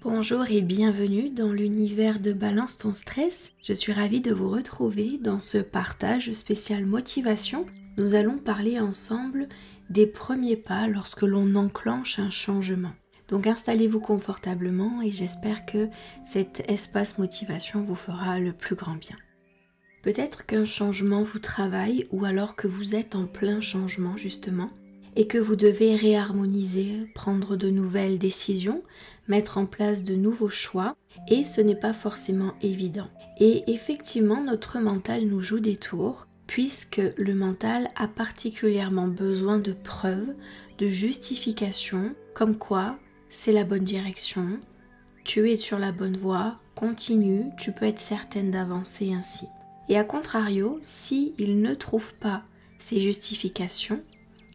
Bonjour et bienvenue dans l'univers de Balance ton stress. Je suis ravie de vous retrouver dans ce partage spécial motivation. Nous allons parler ensemble des premiers pas lorsque l'on enclenche un changement. Donc installez-vous confortablement et j'espère que cet espace motivation vous fera le plus grand bien. Peut-être qu'un changement vous travaille ou alors que vous êtes en plein changement justement et que vous devez réharmoniser, prendre de nouvelles décisions, mettre en place de nouveaux choix et ce n'est pas forcément évident. Et effectivement, notre mental nous joue des tours puisque le mental a particulièrement besoin de preuves, de justifications, comme quoi c'est la bonne direction, tu es sur la bonne voie, continue, tu peux être certaine d'avancer ainsi. Et à contrario, si il ne trouve pas ces justifications,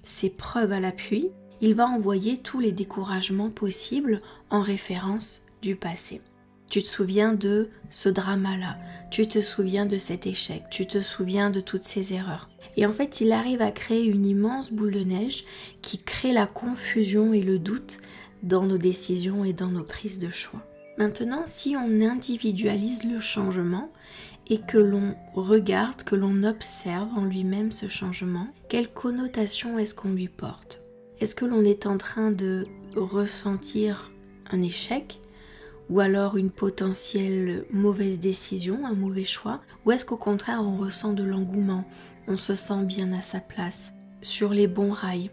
ces preuves à l'appui, il va envoyer tous les découragements possibles en référence du passé. Tu te souviens de ce drama-là, tu te souviens de cet échec, tu te souviens de toutes ces erreurs. Et en fait, il arrive à créer une immense boule de neige qui crée la confusion et le doute dans nos décisions et dans nos prises de choix. Maintenant, si on individualise le changement et que l'on regarde, que l'on observe en lui-même ce changement, quelle connotation est-ce qu'on lui porte? Est-ce que l'on est en train de ressentir un échec ou alors une potentielle mauvaise décision, un mauvais choix? Ou est-ce qu'au contraire on ressent de l'engouement, on se sent bien à sa place, sur les bons rails?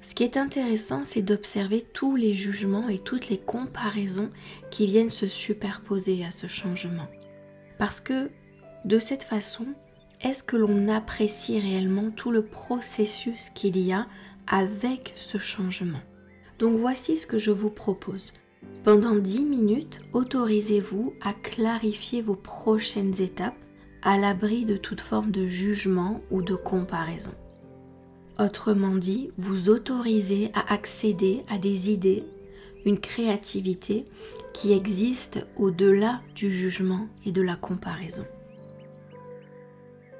Ce qui est intéressant, c'est d'observer tous les jugements et toutes les comparaisons qui viennent se superposer à ce changement. Parce que de cette façon, est-ce que l'on apprécie réellement tout le processus qu'il y a avec ce changement? Donc voici ce que je vous propose. Pendant 10 minutes, autorisez-vous à clarifier vos prochaines étapes à l'abri de toute forme de jugement ou de comparaison. Autrement dit, vous autorisez à accéder à des idées, une créativité qui existe au-delà du jugement et de la comparaison.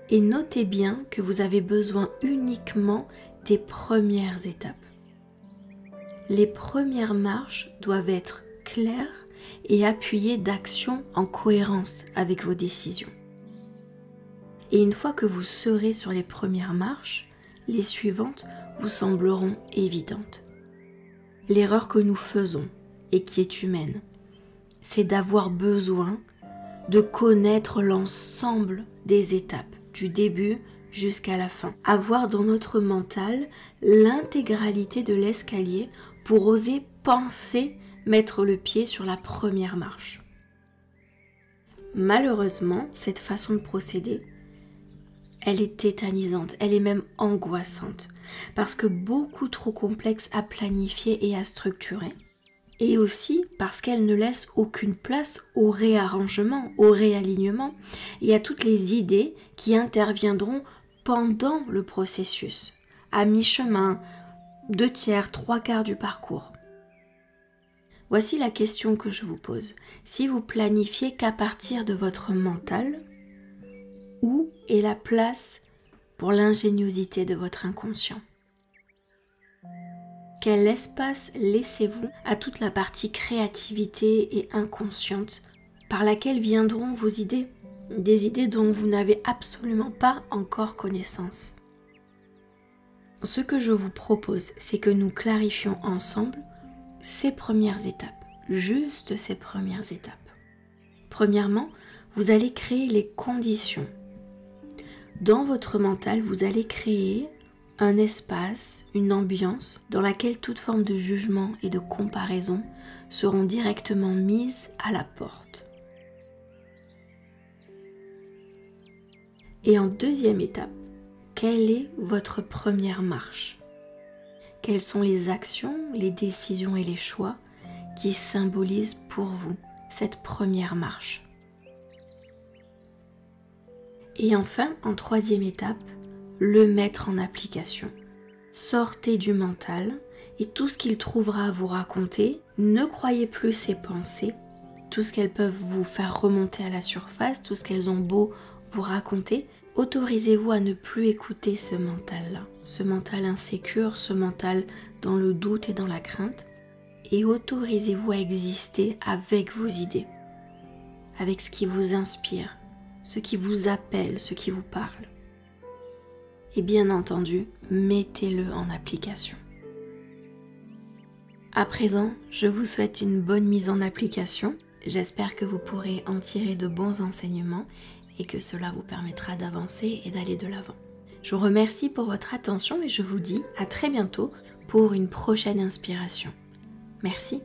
Et notez bien que vous avez besoin uniquement des premières étapes. Les premières marches doivent être claires et appuyées d'actions en cohérence avec vos décisions. Et une fois que vous serez sur les premières marches, les suivantes vous sembleront évidentes. L'erreur que nous faisons et qui est humaine, c'est d'avoir besoin de connaître l'ensemble des étapes, du début jusqu'à la fin. Avoir dans notre mental l'intégralité de l'escalier pour oser penser mettre le pied sur la première marche. Malheureusement, cette façon de procéder, elle est tétanisante, elle est même angoissante, parce que beaucoup trop complexe à planifier et à structurer. Et aussi parce qu'elle ne laisse aucune place au réarrangement, au réalignement et à toutes les idées qui interviendront pendant le processus, à mi-chemin, 2/3, 3/4 du parcours. Voici la question que je vous pose. Si vous planifiez qu'à partir de votre mental, où est la place pour l'ingéniosité de votre inconscient? Quel espace laissez-vous à toute la partie créativité et inconsciente par laquelle viendront vos idées, des idées dont vous n'avez absolument pas encore connaissance? Ce que je vous propose, c'est que nous clarifions ensemble ces premières étapes, juste ces premières étapes. Premièrement, vous allez créer les conditions. Dans votre mental, vous allez créer un espace, une ambiance dans laquelle toute forme de jugement et de comparaison seront directement mises à la porte. Et en deuxième étape, quelle est votre première marche? Quelles sont les actions, les décisions et les choix qui symbolisent pour vous cette première marche? Et enfin, en troisième étape, le mettre en application. Sortez du mental et tout ce qu'il trouvera à vous raconter, ne croyez plus ses pensées, tout ce qu'elles peuvent vous faire remonter à la surface, tout ce qu'elles ont beau vous raconter. Autorisez-vous à ne plus écouter ce mental-là, ce mental insécure, ce mental dans le doute et dans la crainte, et autorisez-vous à exister avec vos idées, avec ce qui vous inspire, ce qui vous appelle, ce qui vous parle. Et bien entendu, mettez-le en application. À présent, je vous souhaite une bonne mise en application. J'espère que vous pourrez en tirer de bons enseignements et que cela vous permettra d'avancer et d'aller de l'avant. Je vous remercie pour votre attention et je vous dis à très bientôt pour une prochaine inspiration. Merci.